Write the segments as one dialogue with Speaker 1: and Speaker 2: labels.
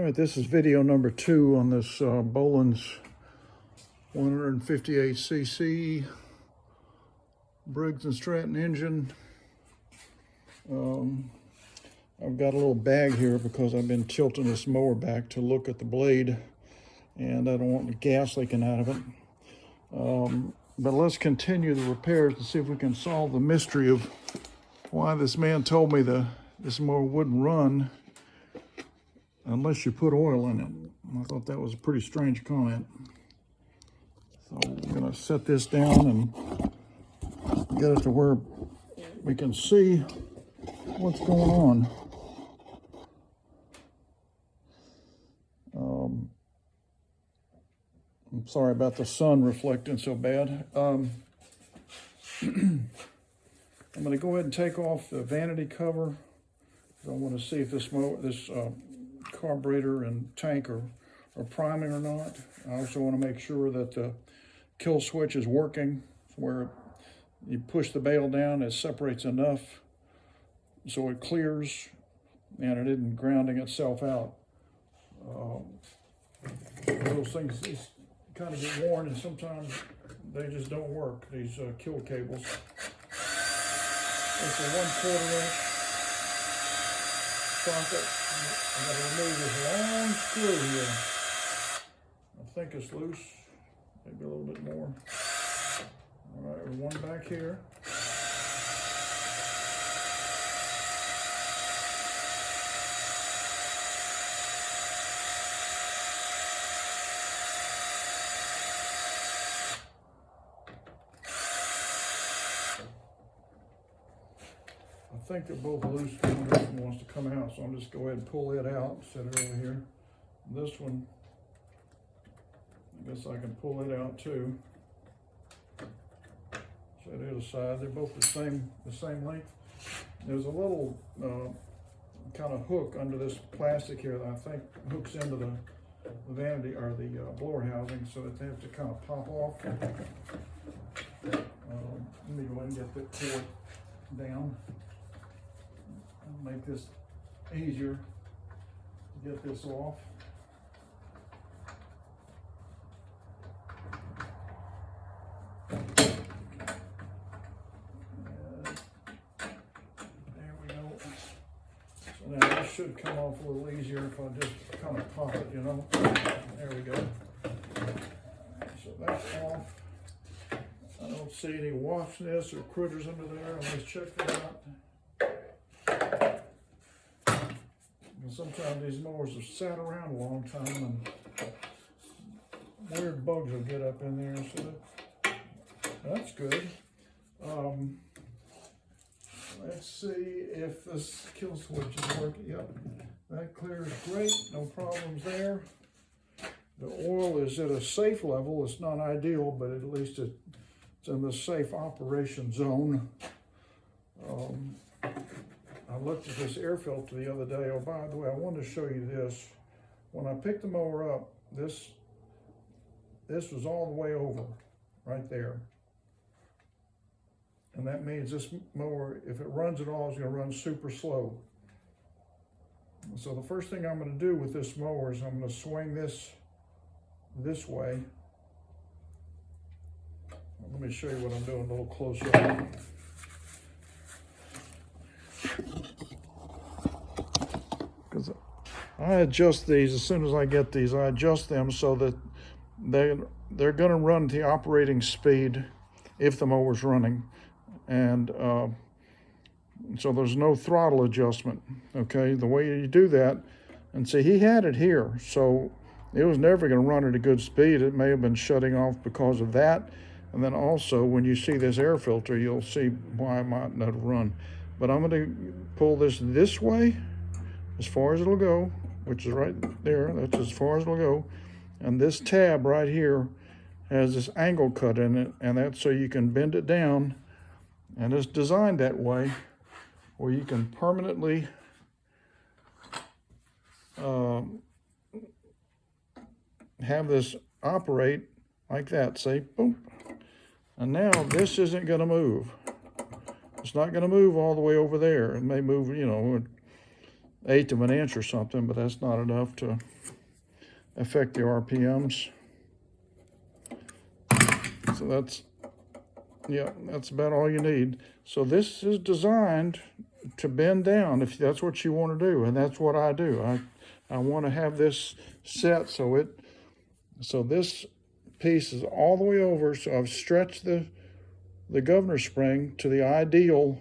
Speaker 1: All right, this is video number 2 on this Bolens 158cc Briggs and Stratton engine. I've got a little bag here because I've been tilting this mower back to look at the blade, and I don't want the gas leaking out of it. But let's continue the repairs to see if we can solve the mystery of why this man told me this mower wouldn't run unless you put oil in it. I thought that was a pretty strange comment. So we're gonna set this down and get it to where we can see what's going on. I'm sorry about the sun reflecting so bad. I'm gonna go ahead and take off the vanity cover. I want to see if this carburetor and tank are priming or not. I also want to make sure that the kill switch is working, where you push the bail down, it separates enough so it clears and it isn't grounding itself out. Those things kind of get worn, and sometimes they just don't work, these kill cables. It's a 1/4 inch socket. I'm going to remove this long screw here. I think it's loose, maybe a little bit more. All right, one back here. I think they're both loose. This one wants to come out, so I'm just go ahead and pull it out, set it over here. This one, I guess I can pull it out too. Set it aside. They're both the same length. There's a little kind of hook under this plastic here that I think hooks into the vanity or the blower housing, so that they have to kind of pop off. Let me go ahead and get the cord down. Make this easier to get this off. There we go. So now this should come off a little easier if I just kind of pop it, you know. There we go. So that's off. I don't see any wasp nests or critters under there. Let's check that out. Sometimes these mowers have sat around a long time and weird bugs will get up in there, so that's good. Let's see if this kill switch is working. Yep, that clears great, no problems there. The oil is at a safe level. It's not ideal, but at least it's in the safe operation zone. I looked at this air filter the other day. Oh, by the way, I wanted to show you this. When I picked the mower up, this was all the way over, right there. And that means this mower, if it runs at all, is going to run super slow. So the first thing I'm going to do with this mower is I'm going to swing this way. Let me show you what I'm doing a little closer up. Because I adjust these as soon as I get these. I adjust them so that they're going to run the operating speed if the mower's running, and so there's no throttle adjustment. Okay, the way you do that, and see, he had it here, so it was never going to run at a good speed. It may have been shutting off because of that, and then also when you see this air filter, you'll see why it might not run. But I'm going to pull this way as far as it'll go, which is right there. That's as far as it'll go. And this tab right here has this angle cut in it, and that's so you can bend it down. And it's designed that way where you can permanently have this operate like that, see, boom. And now this isn't going to move. It's not going to move all the way over there. It may move, you know, 1/8 of an inch or something, but that's not enough to affect the RPMs. So that's, yeah, that's about all you need. So this is designed to bend down if that's what you want to do, and that's what I do. I want to have this set so this piece is all the way over, so I've stretched the governor spring to the ideal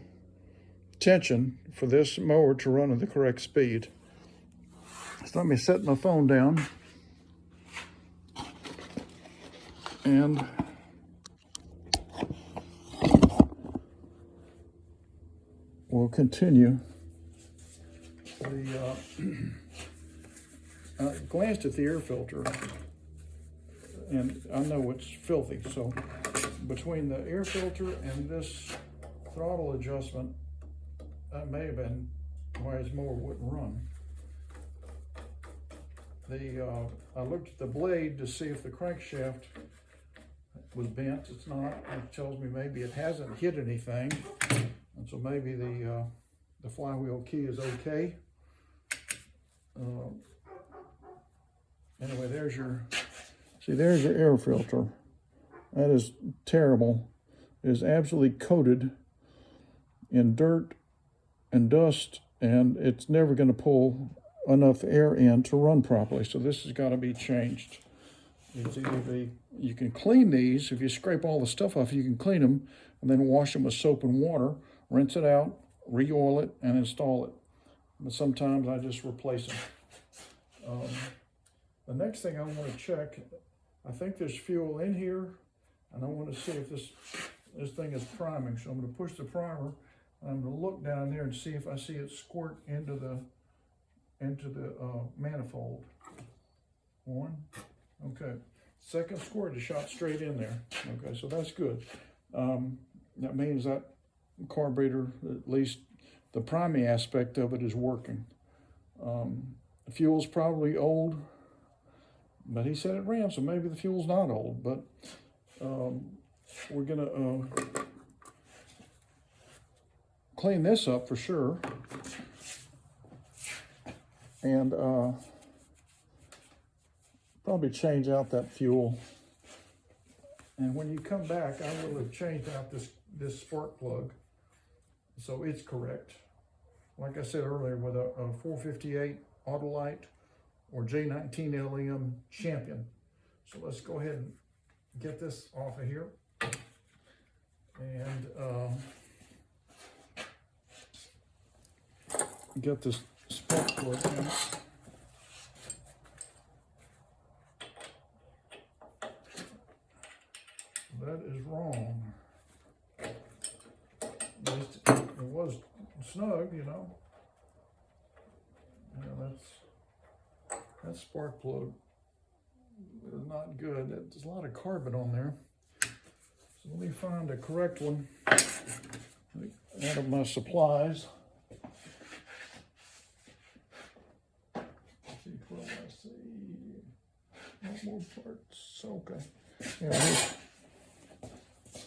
Speaker 1: tension for this mower to run at the correct speed. So let me set my phone down and we'll continue. I glanced at the air filter and I know it's filthy, so between the air filter and this throttle adjustment, that may have been why his mower wouldn't run. I looked at the blade to see if the crankshaft was bent. It's not. It tells me maybe it hasn't hit anything, and so maybe the flywheel key is okay. Anyway, there's your air filter. That is terrible. It is absolutely coated in dirt and dust, and it's never going to pull enough air in to run properly. So this has got to be changed. It's either you can clean these. If you scrape all the stuff off, you can clean them and then wash them with soap and water, rinse it out, re-oil it, and install it. But sometimes I just replace them. The next thing I want to check, I think there's fuel in here, and I want to see if this thing is priming. So I'm going to push the primer, and I'm going to look down there and see if I see it squirt into the manifold. One, okay. Second squirt is shot straight in there. Okay, so that's good. That means that carburetor, at least the priming aspect of it, is working. The fuel's probably old, but he said it ran, so maybe the fuel's not old. But we're gonna clean this up for sure, and probably change out that fuel. And when you come back, I will have changed out this spark plug, so it's correct. Like I said earlier, with a 458 Autolite or J19 LM Champion. So let's go ahead and get this off of here. And get this spark plug in. That is wrong. It was snug, you know. Yeah, that spark plug is not good. There's a lot of carbon on there. So let me find a correct one out of my supplies. Let's see, no more parts. Okay. Yeah,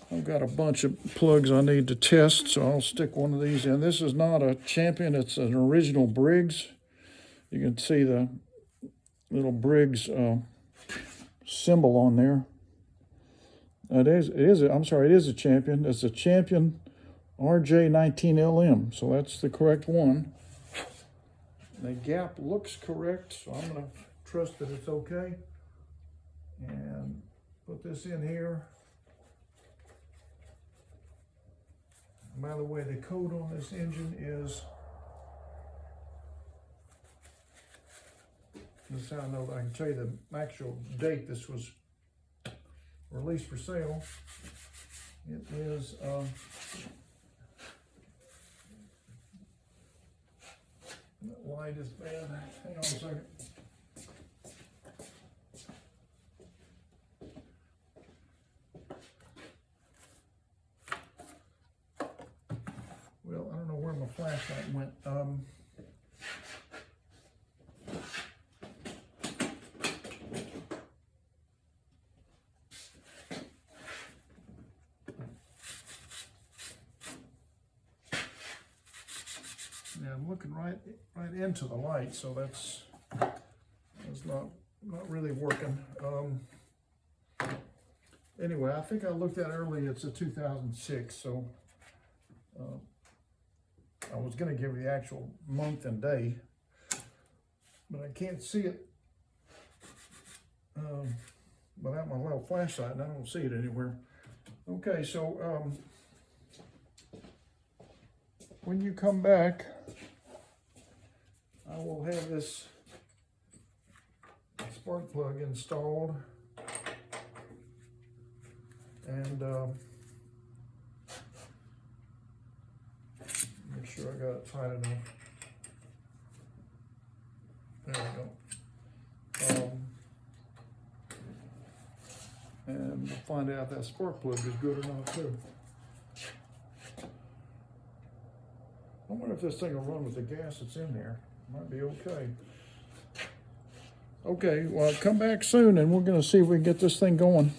Speaker 1: I've got a bunch of plugs I need to test, so I'll stick one of these in. This is not a Champion, it's an original Briggs. You can see the little Briggs symbol on there. It is a Champion. It's a Champion RJ19LM, so that's the correct one. The gap looks correct, so I'm gonna trust that it's okay. And put this in here. By the way, the code on this engine is, this is how I know, I can tell you the actual date this was released for sale. It is, that light is bad. Hang on a second. Well, I don't know where my flashlight went. Now I'm looking right into the light, so that's not really working. Anyway, I think I looked at earlier, it's a 2006, so I was going to give you the actual month and day, but I can't see it without my little flashlight, and I don't see it anywhere. Okay, so when you come back, I will have this spark plug installed, and make sure I got it tight enough. There we go. And we'll find out that spark plug is good or not too. I wonder if this thing will run with the gas that's in there. Might be okay. Okay, well, come back soon and we're going to see if we can get this thing going.